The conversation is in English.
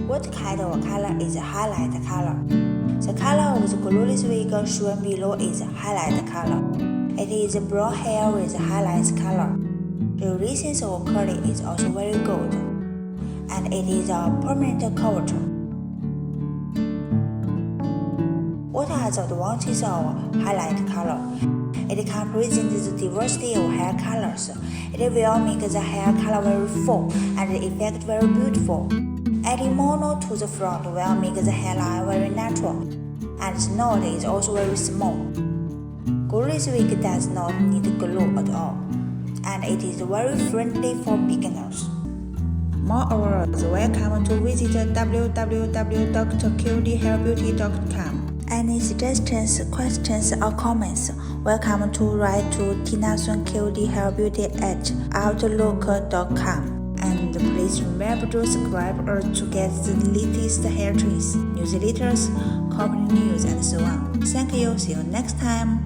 What kind of color is highlight color? The color of the glueless wig shown below is highlight color. It is brown hair with highlight color. The resistance of curling is also very good, and it is a permanent curvature. What are the advantages of highlight color? It can present the diversity of hair colors. It will make the hair color very full and the effect very beautiful. Adding mono to the front will make the hairline very natural, and the knot is also very small. Glueless wig does not need glue at all, and it is very friendly for beginners. Moreover, welcome to visit www.QDHairBeauty.com. Any suggestions, questions, or comments, welcome to write to tinasunqdhairbeauty@outlook.com. And please remember to subscribe to get the latest hair trends, newsletters, company news, and so on. Thank you. See you next time.